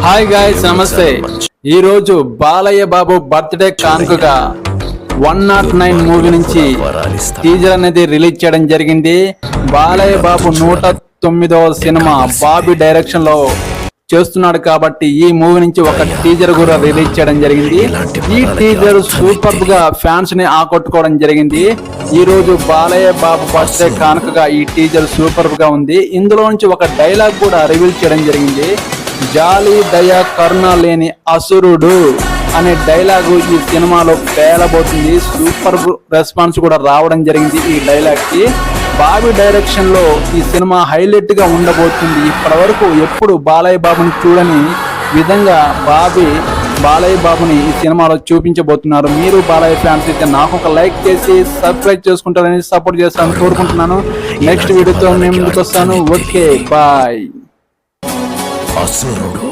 Hi guys, నమస్తే. ఈ రోజు బాలయ్య బాబు బర్త్డే కానుకగా 109 మూవీ నుంచి టీజర్ అనేది రిలీజ్ చేయడం జరిగింది. బాలయ్య బాబు 109వ సినిమా బాబీ డైరెక్షన్ లో చేస్తున్నాడు కాబట్టి ఈ మూవీ నుంచి ఒక టీజర్ కూడా రిలీజ్ చేయడం జరిగింది. ఈ టీజర్ సూపర్ గా ఫ్యాన్స్ ని ఆకట్టుకోవడం జరిగింది. ఈ రోజు బాలయ్య బాబు బర్త్డే కానుకగా ఈ టీజర్ సూపర్ గా ఉంది. ఇందులో నుంచి ఒక డైలాగ్ కూడా రివీల్ చేయడం జరిగింది. జాలి దయ కరుణ లేని అసురుడు అనే డైలాగు ఈ సినిమాలో పేలబోతుంది. సూపర్ రెస్పాన్స్ కూడా రావడం జరిగింది ఈ డైలాగ్ కి. బాబీ డైరెక్షన్ లో ఈ సినిమా హైలైట్ గా ఉండబోతుంది. ఇప్పటి వరకు ఎప్పుడు బాలయ్య బాబుని చూడని విధంగా బాలయ్య బాబుని ఈ సినిమాలో చూపించబోతున్నారు. మీరు బాలయ్య ఫ్యాన్స్ అయితే నాకు ఒక లైక్ చేసి సబ్స్క్రైబ్ చేసుకుంటారని సపోర్ట్ చేస్తాను కోరుకుంటున్నాను. నెక్స్ట్ వీడియోతో నేను ముందుకు వస్తాను. Okay, bye. అసురుడు